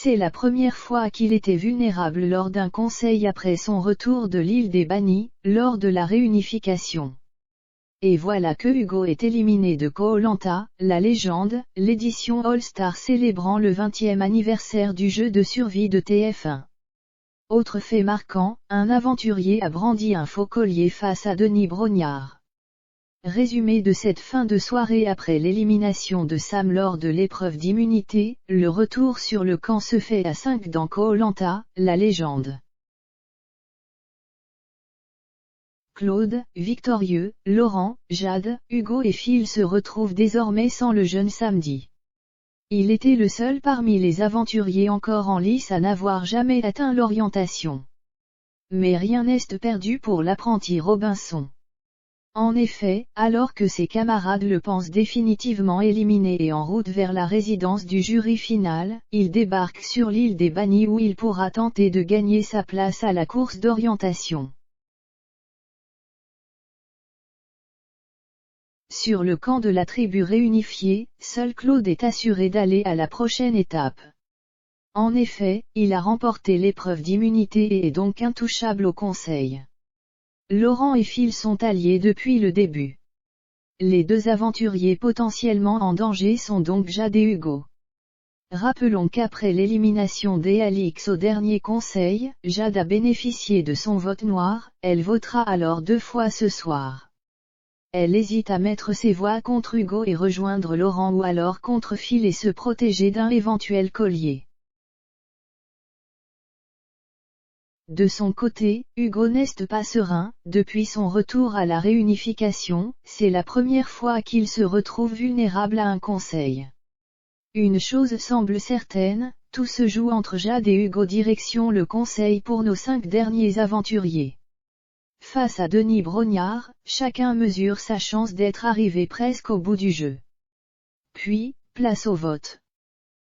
c'est la première fois qu'il était vulnérable lors d'un conseil après son retour de l'île des Bannis, lors de la réunification. Et voilà que Hugo est éliminé de Koh-Lanta, la légende, l'édition All-Star célébrant le 20e anniversaire du jeu de survie de TF1. Autre fait marquant, un aventurier a brandi un faux collier face à Denis Brognard. Résumé de cette fin de soirée après l'élimination de Sam lors de l'épreuve d'immunité, le retour sur le camp se fait à 5 dans Koh-Lanta, la légende. Claude, victorieux, Laurent, Jade, Hugo et Phil se retrouvent désormais sans le jeune Samedi. Il était le seul parmi les aventuriers encore en lice à n'avoir jamais atteint l'orientation. Mais rien n'est perdu pour l'apprenti Robinson. En effet, alors que ses camarades le pensent définitivement éliminé et en route vers la résidence du jury final, il débarque sur l'île des Bannis où il pourra tenter de gagner sa place à la course d'orientation. Sur le camp de la tribu réunifiée, seul Claude est assuré d'aller à la prochaine étape. En effet, il a remporté l'épreuve d'immunité et est donc intouchable au conseil. Laurent et Phil sont alliés depuis le début. Les deux aventuriers potentiellement en danger sont donc Jade et Hugo. Rappelons qu'après l'élimination d'Alix au dernier conseil, Jade a bénéficié de son vote noir, elle votera alors 2 fois ce soir. Elle hésite à mettre ses voix contre Hugo et rejoindre Laurent ou alors contre Phil et se protéger d'un éventuel collier. De son côté, Hugo n'est pas serein, depuis son retour à la réunification, c'est la première fois qu'il se retrouve vulnérable à un conseil. Une chose semble certaine, tout se joue entre Jade et Hugo direction le conseil pour nos 5 derniers aventuriers. Face à Denis Brognard, chacun mesure sa chance d'être arrivé presque au bout du jeu. Puis, place au vote.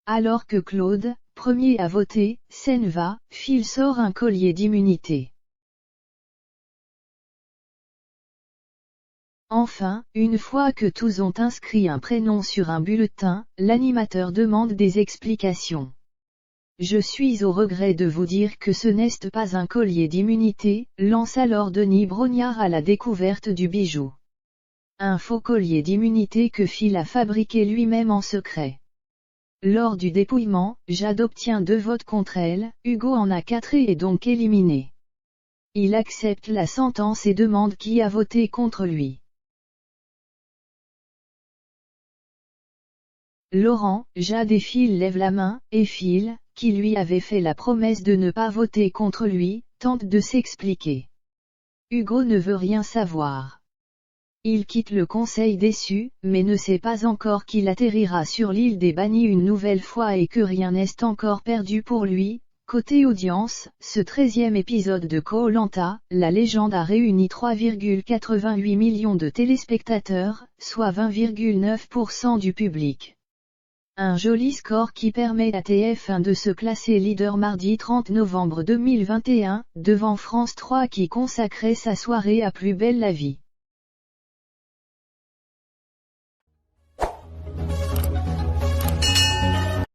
Alors que Claude, premier à voter, s'en va, Phil sort un collier d'immunité. Enfin, une fois que tous ont inscrit un prénom sur un bulletin, l'animateur demande des explications. Je suis au regret de vous dire que ce n'est pas un collier d'immunité, lance alors Denis Brognard à la découverte du bijou. Un faux collier d'immunité que Phil a fabriqué lui-même en secret. Lors du dépouillement, Jade obtient 2 votes contre elle, Hugo en a 4 et est donc éliminé. Il accepte la sentence et demande qui a voté contre lui. Laurent, Jade et Phil lèvent la main, et Phil, qui lui avait fait la promesse de ne pas voter contre lui, tente de s'expliquer. Hugo ne veut rien savoir. Il quitte le conseil déçu, mais ne sait pas encore qu'il atterrira sur l'île des Bannis une nouvelle fois et que rien n'est encore perdu pour lui. Côté audience, ce 13e épisode de Koh-Lanta, la légende a réuni 3,88 millions de téléspectateurs, soit 20,9% du public. Un joli score qui permet à TF1 de se classer leader mardi 30 novembre 2021, devant France 3 qui consacrait sa soirée à Plus belle la vie.